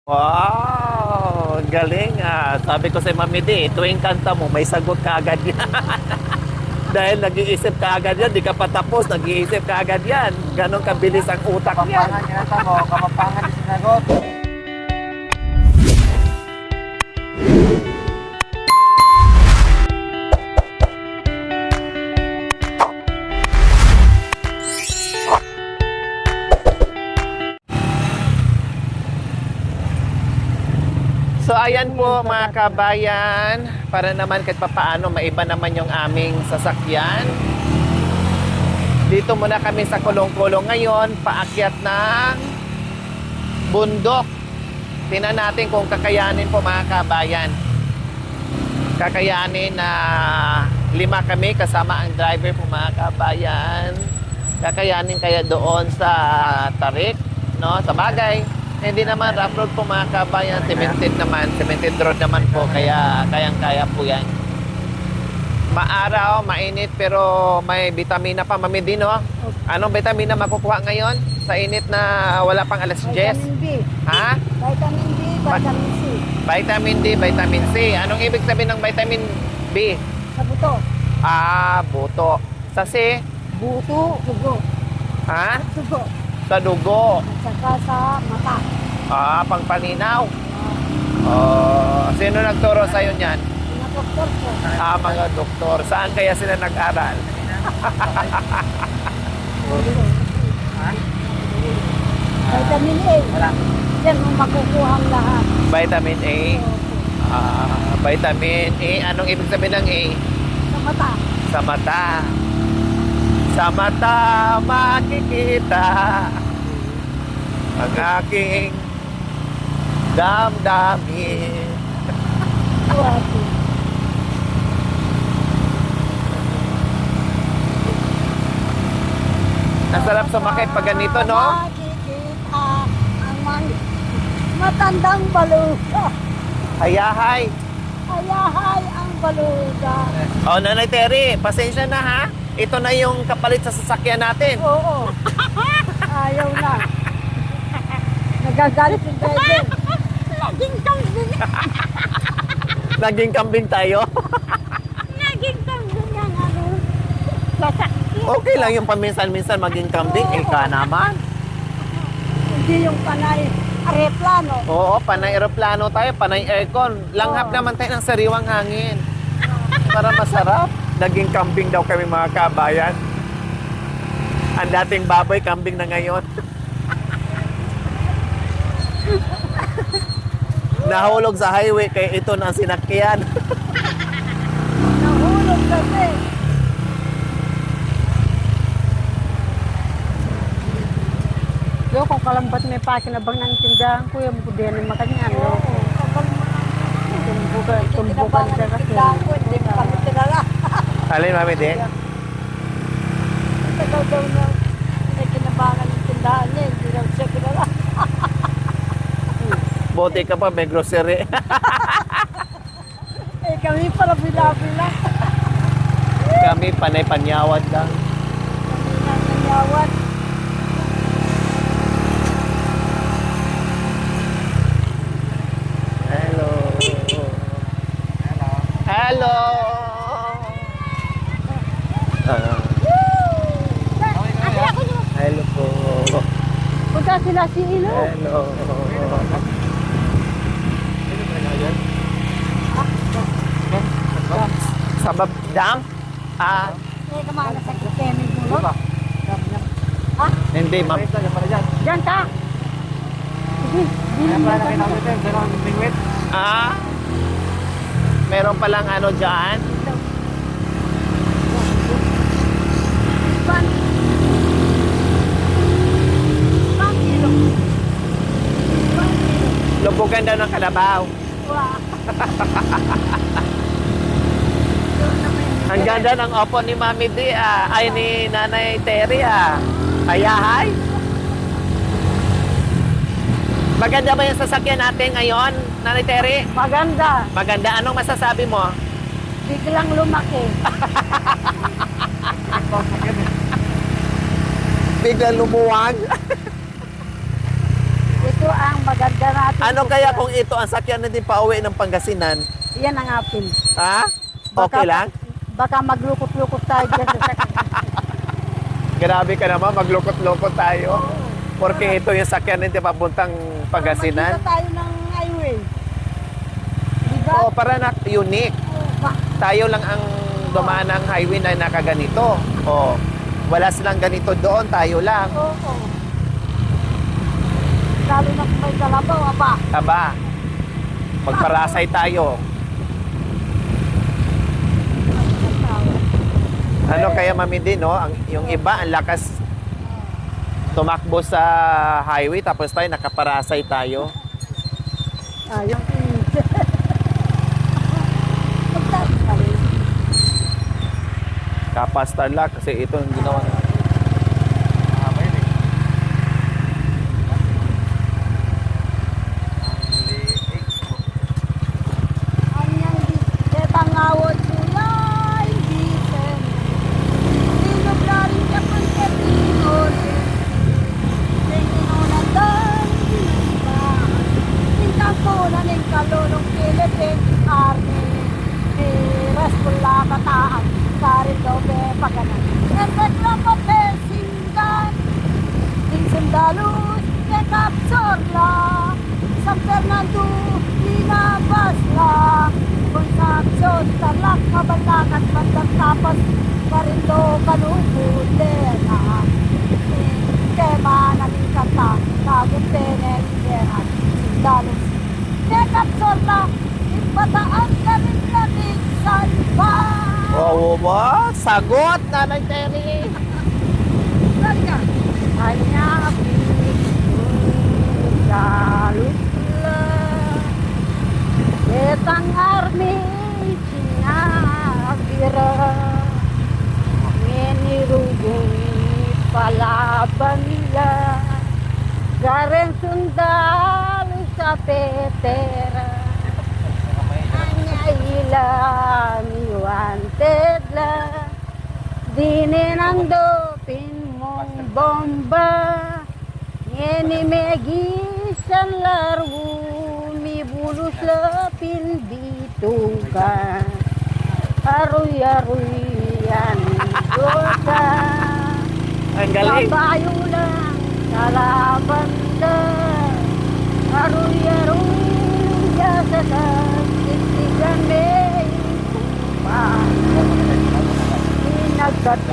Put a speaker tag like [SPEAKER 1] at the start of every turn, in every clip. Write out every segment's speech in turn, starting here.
[SPEAKER 1] Wow! Galing ah. Sabi ko sa Mami D, tuwing kanta mo, may sagot ka agad yan. Dahil nag-iisip ka agad yan, di ka pa tapos, nag-iisip ka agad yan. Ganon kabilis ang utak yan.
[SPEAKER 2] Kamapangan kinata mo, kamapangan yung sinagot.
[SPEAKER 1] So ayan po mga kabayan, para naman kahit papaano maiba naman yung aming sasakyan. Dito muna kami sa kulong-kulong ngayon, paakyat ng bundok. Tingnan natin kung kakayanin po mga kabayan. Kakayanin na 5 kami kasama ang driver po mga kabayan. Kakayanin kaya doon sa Tarik, no? Sa bagay. Hindi naman rough road po mga kabayan, cemented naman, cemented road naman po, kaya kayang-kaya po yan. Maaraw, mainit, pero may vitamina pa, Mami din, no? Anong vitamina makukuha ngayon? Sa init na wala pang alas 10?
[SPEAKER 3] Vitamin B.
[SPEAKER 1] Ha?
[SPEAKER 3] Vitamin B, vitamin C.
[SPEAKER 1] Vitamin D, vitamin C. Anong ibig sabihin ng vitamin B?
[SPEAKER 3] Sa buto.
[SPEAKER 1] Ah, buto. Sa C?
[SPEAKER 3] Buto, dugo.
[SPEAKER 1] Ha?
[SPEAKER 3] Dugo.
[SPEAKER 1] Sa dugo.
[SPEAKER 3] At saka sa mata.
[SPEAKER 1] Ah, pangpaninaw. Oh, sino nagturo sa'yo niyan?
[SPEAKER 3] Mga doktor ko.
[SPEAKER 1] Ah, mga doktor. Saan kaya sila nag-aral?
[SPEAKER 3] Vitamin A.
[SPEAKER 2] Wala.
[SPEAKER 3] Yan ang makukuha ang lahat.
[SPEAKER 1] Vitamin A. Ah, vitamin A. Anong ibig sabihin ng A?
[SPEAKER 3] Sa mata.
[SPEAKER 1] Sa mata. Sa mata makikita ang aking damdamin.
[SPEAKER 3] Buwati.
[SPEAKER 1] Ang sarap sumakit pag ganito, no?
[SPEAKER 3] Makikita ang matandang baluga.
[SPEAKER 1] Hayahay.
[SPEAKER 3] Ayahay ang baluga.
[SPEAKER 1] Oh, Nanay Terry, pasensya na ha. Ito na yung kapalit sa sasakyan natin.
[SPEAKER 3] Oo. Ayaw na. Nagagalit yung driver. Naging kambing.
[SPEAKER 1] Naging kambing tayo.
[SPEAKER 3] Naging kambing ang ano. Sasakyan.
[SPEAKER 1] Okay lang yung paminsan-minsan maging kambing. Ika naman.
[SPEAKER 3] Hindi yung panay aeroplano.
[SPEAKER 1] Oo, panay aeroplano tayo, panay aircon. Langhap naman tayo ng sariwang hangin. Para masarap. Naging kambing daw kami mga kabayan. Ang dating baboy, kambing na ngayon. Nahulog sa highway, kaya ito na ang sinakyan.
[SPEAKER 3] Nahulog kasi.
[SPEAKER 4] Yo, kung kalambat may pakinabang ng tindahan ko, yung budihan ng makanya, no? Tumbukan siya kasi.
[SPEAKER 3] Hindi ko kami tinala.
[SPEAKER 1] Alin, Mami, di?
[SPEAKER 3] Tagal daw na may kinabangan yung tindahan niya. Hindi daw siya kinala.
[SPEAKER 1] Buti ka pa, may grocery.
[SPEAKER 3] Eh kami para bila-bila.
[SPEAKER 1] Kami, panay panyawad lang.
[SPEAKER 3] Kami nang nanyawan.
[SPEAKER 1] Hello.
[SPEAKER 2] Hello.
[SPEAKER 1] Hello.
[SPEAKER 3] Ate ako nyo.
[SPEAKER 1] Hello po.
[SPEAKER 3] Punta sila si Ilo.
[SPEAKER 1] Hello. Sa dam? Ah,
[SPEAKER 3] Eh kamana sa kikemin mo.
[SPEAKER 2] Diba?
[SPEAKER 1] hindi, ma'am.
[SPEAKER 2] Ito, yung pala dyan.
[SPEAKER 3] Diyan ka. Sige.
[SPEAKER 2] Kaya pala nakita ko ito, pero ang bingwit.
[SPEAKER 1] Ah, meron palang ano dyan.
[SPEAKER 3] Pan. Pangilo.
[SPEAKER 1] Lubugan daw ng kalabaw.
[SPEAKER 3] Wow.
[SPEAKER 1] Ang ganda ng opo ni Mami D, ay ni Nanay Terry, Ayahay. Maganda ba yung sasakyan natin ngayon, Nanay Terry?
[SPEAKER 3] Maganda.
[SPEAKER 1] Maganda. Anong masasabi mo?
[SPEAKER 3] Biglang lumaki.
[SPEAKER 1] Biglang lumuwag.
[SPEAKER 4] Ito ang maganda natin.
[SPEAKER 1] Ano kaya kung ito ang sakyan natin pauwi ng Pangasinan?
[SPEAKER 4] Yan ang apil.
[SPEAKER 1] Ha? Okay lang?
[SPEAKER 4] Baka maglukot-lukot tayo dyan sa sakyan.
[SPEAKER 1] Grabe ka naman, maglukot-lukot tayo. Porque ito yung sakyan natin papuntang Pangasinan.
[SPEAKER 4] Magkita tayo ng highway. Diba?
[SPEAKER 1] Oo, para na unique. Tayo lang ang dumaan ng highway na nakaganito. Oo. Wala silang ganito doon, tayo lang.
[SPEAKER 4] Oo. Lalo na kung may kalabaw, aba.
[SPEAKER 1] Aba, magparasay tayo. Ano kaya Mami din, no? Yung iba, ang lakas tumakbo sa highway, tapos tayo nakaparasay tayo.
[SPEAKER 4] Yung
[SPEAKER 1] Kapas talaga kasi ito yung ginawa na.
[SPEAKER 2] Mahaba yun eh. Ang liig.
[SPEAKER 4] Anyang di tangawod sulay biten. Ilog na rin ka pang ketingon. Tinginunan dan ba. Tintang ko na ning kalunong Philippine Army. Raspula kataan. Karin daw be paganan. Efek lang ko pesinggan. Ting sundalus ke kapsor la. San Fernando linabas la. Concepcion talak mabalakat bandang tapas. Karindo kanubulena. Tema namin kata. Kagutenen yehan. Sundalus ke kapsor la. Ipataan ka rin namin salba.
[SPEAKER 1] Oo ba? Sagot, Nanay Terry.
[SPEAKER 4] Hanya salutla Betang army sinabira Menirugui palaban nila Garen sundal sa petera Hanya ilang wanted la Dinin dopin mong bomba Ngeni megisan larwu Mi bulus lepin bituga Aruy-aruyan dosa
[SPEAKER 1] Ang galing.
[SPEAKER 4] Kabayo lang kalaban la Aruy-aruyan sa titigan may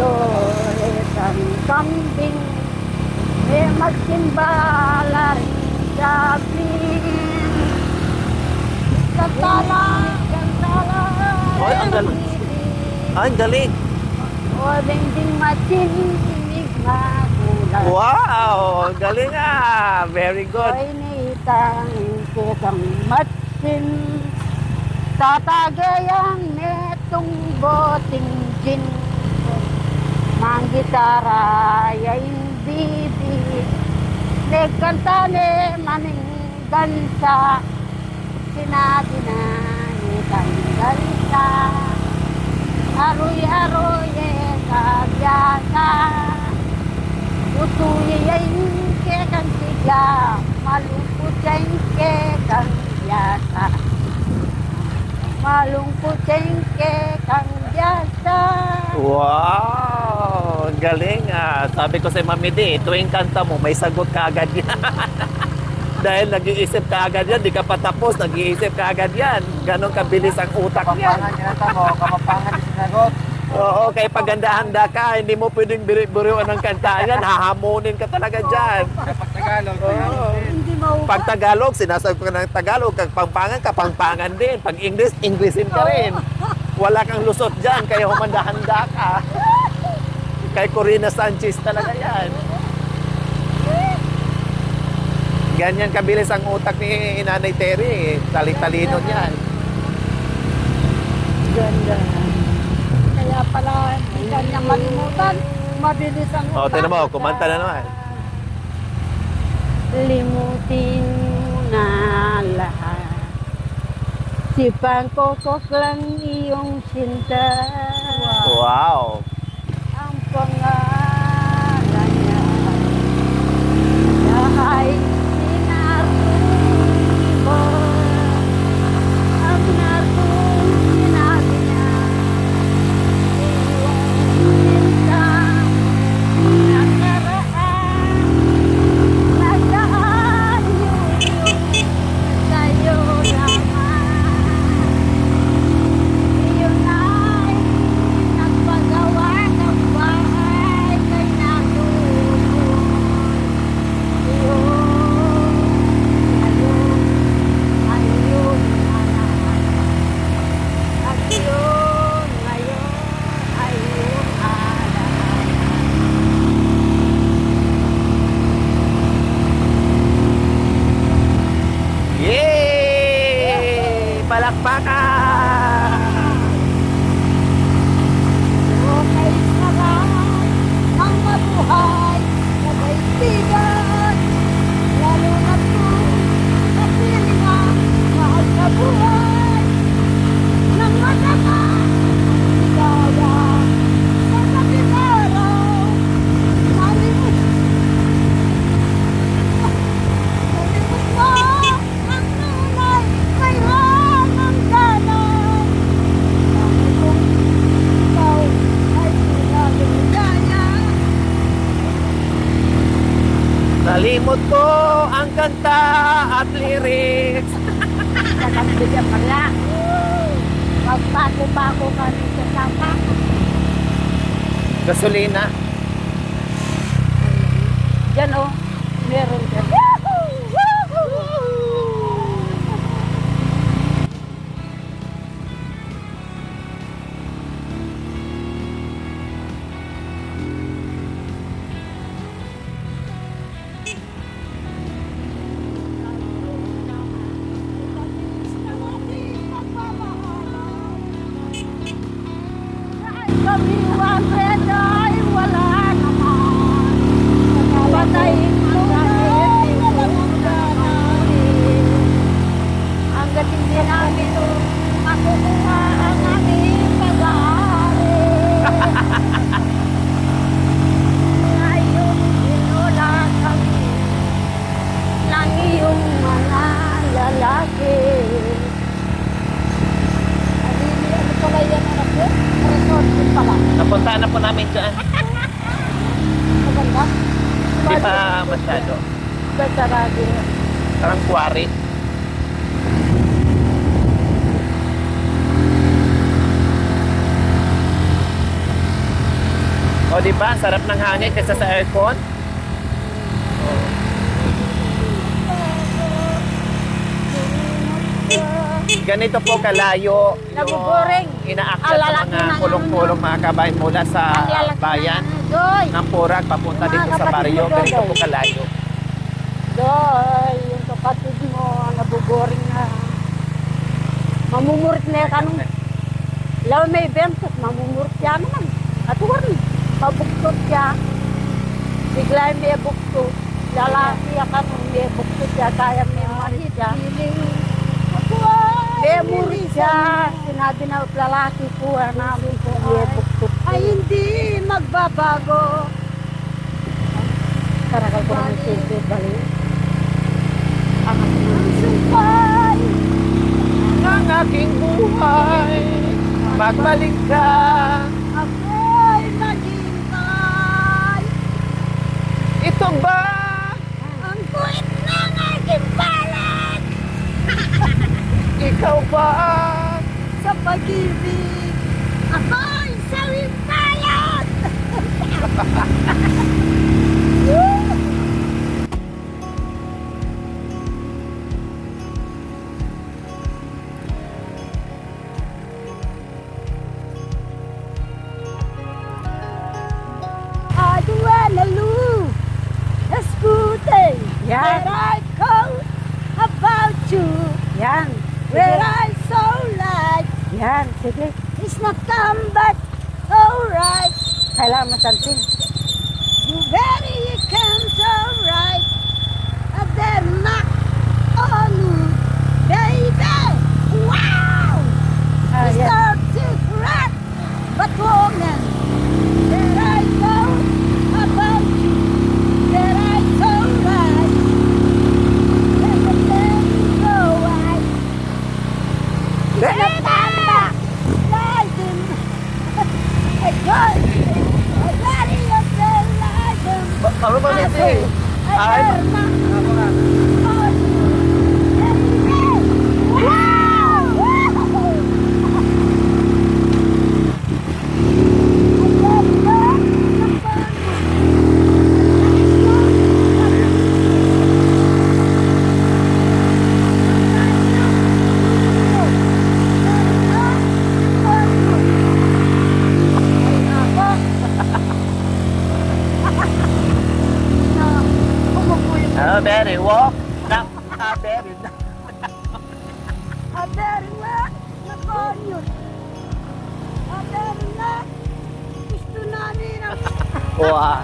[SPEAKER 4] Pinagkatoretan kambing May magsimbala rin sabing Kantala, kantala
[SPEAKER 1] Ay, ang galing. Ay, ang galing.
[SPEAKER 4] O ding matinig magulat
[SPEAKER 1] Wow! Ang galing ah! Very good.
[SPEAKER 4] Oy nitang kukang matsin Tatagayan netong boting gin Mang gitara yain bibi Nagkantane maning gansa Sinabi na nitang gansa Aroy-aroy kabyasa Utuye yain ke kang siga Malungkot yain ke kang biyasa Malungkot cengke kang biasa.
[SPEAKER 1] Wow! Ang galing ah. Sabi ko sa Mami Di, tuwing kanta mo, may sagot ka agad yan. Dahil nag-iisip ka agad yan, di ka pa tapos, nag-iisip ka agad yan. Ganon kabilis ang utak niyan.
[SPEAKER 2] Kapampangan kinata mo, kamapangan yung sinagot.
[SPEAKER 1] Oo, kaya pag handa ka, hindi mo pwedeng biri-biriwan ng kanta yan. Hahamunin ka talaga dyan.
[SPEAKER 2] Kapag Tagalog,
[SPEAKER 1] Oo.
[SPEAKER 4] Hindi maubos.
[SPEAKER 1] Pag Tagalog, sinasabi ko ng Tagalog. Pag Pampangan, kapampangan din. Pag English, Englishin ka rin. Wala kang lusot dyan, kaya humanda-handa ka. Kay Corina Sanchez talaga yan. Ganyan kabilis ang utak ni Nanay Terry. Tali-talino niyan.
[SPEAKER 4] Ganda. Kaya pala, hindi kanya malimutan. Mabilis ang
[SPEAKER 1] O, tinan mo, kumanta na naman.
[SPEAKER 4] Limutin mo na lahat. Si Pangkokok lang iyong sinta.
[SPEAKER 1] Wow!
[SPEAKER 4] Ang pangalan niya ay
[SPEAKER 1] Palakpakan!
[SPEAKER 4] Okay, sarap ang mabuhay na kaibigan. Lalo na po sa pilingan, mahal sa buhay. Nang madama, ligaya sa kapit araw. Nalimos mo ang tunay, mayroon ang ganay. Dahil kung ikaw ay pinagligaya.
[SPEAKER 1] Nalimot ko ang kanta at lyrics.
[SPEAKER 4] Nagambigyan pala. Magpago-bago kami sa sama.
[SPEAKER 1] Gasolina.
[SPEAKER 4] Diyan o, meron dyan. Kami wasan ay wala naman. Patayin mo na walang ganay. Hanggat hindi namin makukuha ang aming pag-aari. Ngayon inula kami ng iyong mga lalaki. Ano pala yan anak ko? Resort din pala.
[SPEAKER 1] Napunta na po namin dyan.
[SPEAKER 4] Maganda.
[SPEAKER 1] Hindi pa masyado.
[SPEAKER 4] Basta radio.
[SPEAKER 1] Parang quarry. O di ba? Sarap ng hangin kaysa sa aircon. Ganito po kalayo
[SPEAKER 4] Nabuboring.
[SPEAKER 1] inaakyat sa
[SPEAKER 4] Lalaki
[SPEAKER 1] mga
[SPEAKER 4] na
[SPEAKER 1] pulong-pulong mga kabayan mula sa
[SPEAKER 4] Ang lalaki
[SPEAKER 1] bayan
[SPEAKER 4] na, Doy.
[SPEAKER 1] ng Purag papunta
[SPEAKER 4] Mga
[SPEAKER 1] dito sa
[SPEAKER 4] kapatid
[SPEAKER 1] baryo.
[SPEAKER 4] mo,
[SPEAKER 1] Ganito
[SPEAKER 4] Doy.
[SPEAKER 1] po kalayo.
[SPEAKER 4] Doy, yung kapatid mo, nabuboring na. Mamumurit na yan kanong. Law may bentot, mamumurit siya naman. At wari, mabuktot siya. Bigla may buktot. Lalaki ya kanong may buktot siya, kaya may marit siya. May murit siya. Sinabi na lalaki po, namin po may buktot. Ay hindi magbabago. Karakal ko naman silbi, bali. Ang sumpay.
[SPEAKER 1] Ang aking buhay, magbalik ka.
[SPEAKER 4] Ako'y maghintay.
[SPEAKER 1] Ito ba?
[SPEAKER 4] Ang kuit ng aking balat.
[SPEAKER 1] Ikaw ba?
[SPEAKER 4] Sa pag-ibig, ako'y sawing balat. I don't wanna lose the scooter
[SPEAKER 3] Yan.
[SPEAKER 4] that I call about you.
[SPEAKER 3] Yan.
[SPEAKER 4] Where I so like
[SPEAKER 3] Yan. Sige.
[SPEAKER 4] it's not come back alright.
[SPEAKER 3] Kailangan masantin.
[SPEAKER 4] You very come so right. And then knock on me, baby. Wow!
[SPEAKER 3] Ah,
[SPEAKER 4] You
[SPEAKER 3] yan.
[SPEAKER 4] start to crack, but woman, there I go about you. There I so right. And then go right. Baby! Riding. I got I got it up there riding.
[SPEAKER 1] Ano ba nito eh? Ay,
[SPEAKER 4] I
[SPEAKER 1] Wow.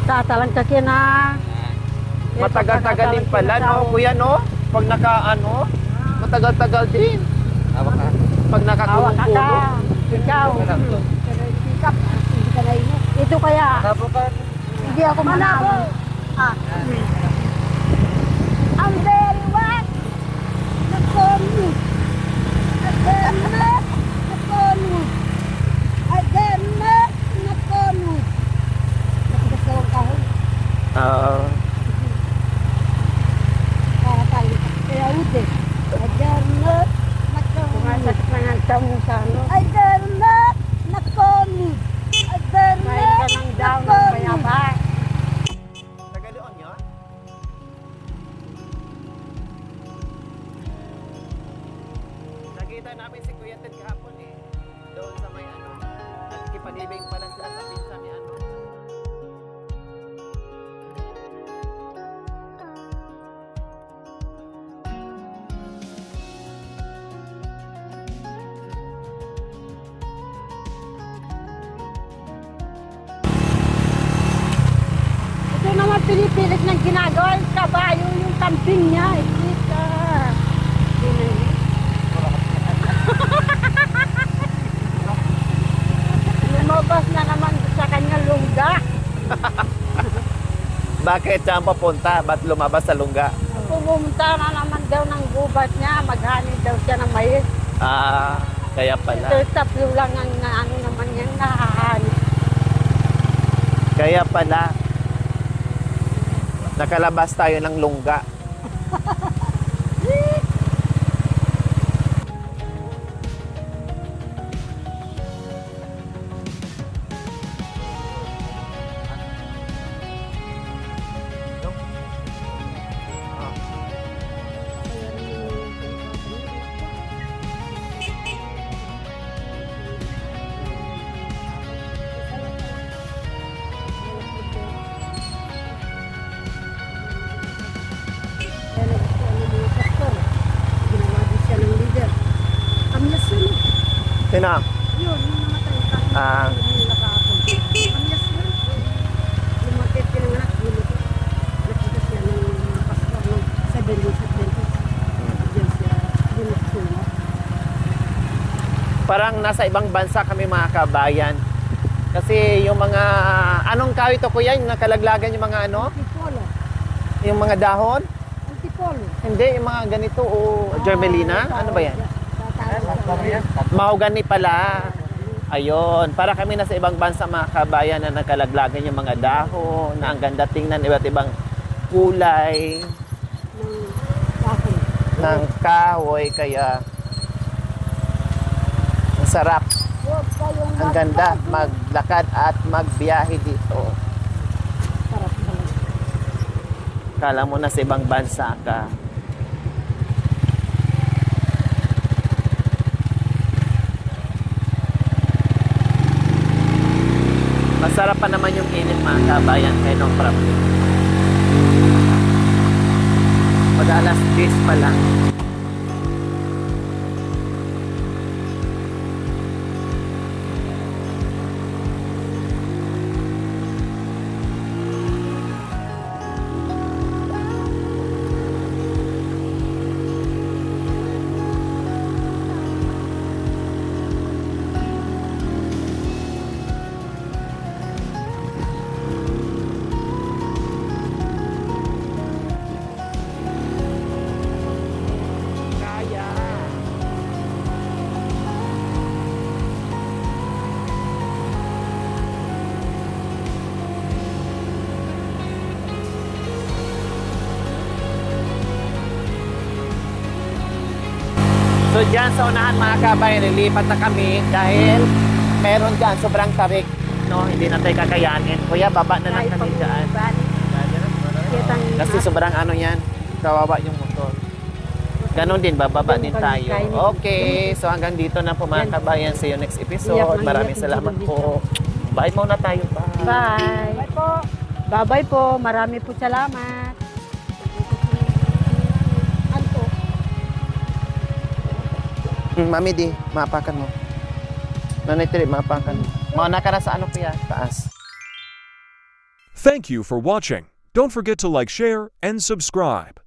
[SPEAKER 4] Tatalang ka kina.
[SPEAKER 1] Matagal-tagal din pala, no? Kuya, no? Pag naka-ano, matagal-tagal din.
[SPEAKER 2] Hawak ka.
[SPEAKER 1] Pag
[SPEAKER 4] Awa ka ka.
[SPEAKER 1] nakakulong-kulong.
[SPEAKER 4] Ikaw. Sikap. Hindi ka na inyo. Ito kaya.
[SPEAKER 2] Sabo ka.
[SPEAKER 4] Hindi ako manabo. Ah. Ang very wet. Nakono. Again. Nakono. Again. Nakono. Nakikasawang kahon. Para tayo. Kaya ude. Again. Nakono. Kumasakit na nga sa mo sa ano. Again. Nakono. Again. May ganang daw ng bayabay.
[SPEAKER 1] Tagaloon nyo? Nakita namin si Kuya Ted kahapon eh. Doon sa may ano. Nakikipag-ibig pala sila sa pinsan ni ano.
[SPEAKER 4] Ito naman pinipilit ng ginagawa yung kabayo, yung camping niya. Ikita. Lumabas na naman sa kanya lungga.
[SPEAKER 1] Bakit saan papunta? Ba't lumabas sa lungga?
[SPEAKER 4] Pumunta na naman daw ng gubat niya. Maghani daw siya ng mais.
[SPEAKER 1] Ah, kaya
[SPEAKER 4] Ito
[SPEAKER 1] pala.
[SPEAKER 4] tatlo lang ang ano naman yan nahahani.
[SPEAKER 1] Kaya pala. Nakalabas tayo ng lungga. Sino?
[SPEAKER 4] Yun, yung namatay ka.
[SPEAKER 1] Ah.
[SPEAKER 4] Yung nakakapon. Kamyas yun. Lumakit pinanganak. Nakita siya ng mga pastor ng 7 years Adventist. Diyan siya. Dinagsunod.
[SPEAKER 1] Parang nasa ibang bansa kami mga kabayan. Kasi yung mga... Anong kahoy to kuya? Yung nakalaglagan yung mga ano?
[SPEAKER 4] Antipolo.
[SPEAKER 1] Yung mga dahon?
[SPEAKER 4] Antipolo.
[SPEAKER 1] Hindi, yung mga ganito o germelina? Ano ba yan? Mahogany pala. Ayun. Para kami nasa ibang bansa mga kabayan na nakalaglagan yung mga dahon, na ang ganda tingnan, iba't ibang kulay
[SPEAKER 4] Ng bakon.
[SPEAKER 1] ng kahoy. Kaya ang sarap.
[SPEAKER 4] Huwag kayong
[SPEAKER 1] Ang ganda maglakad at magbiyahe dito.
[SPEAKER 4] Sarap talaga.
[SPEAKER 1] Kala mo na sa ibang bansa ka. Masarap pa naman yung init mga kabayan kay Nong Property. Pag alas 10 pa lang. So dyan sa unahan mga kabayan, lilipat na kami dahil meron dyan, sobrang tarik. No, hindi na tayo kakayanin. Kuya, baba na lang kami dyan. Kasi sobrang ano yan, kawawa yung motor. Ganon din, bababa din tayo. Okay, so hanggang dito na po mga kabayan. See you next episode. Maraming salamat po. Bye muna tayo. Bye.
[SPEAKER 4] Bye. Bye po. Bye-bye po. Marami po salamat. Anto.
[SPEAKER 1] Mami di, maapakan mo. Nanay Tiri, maapakan mo. Mauna ka na sa ano kuya? Taas.
[SPEAKER 5] Thank you for watching. Don't forget to like, share, and subscribe.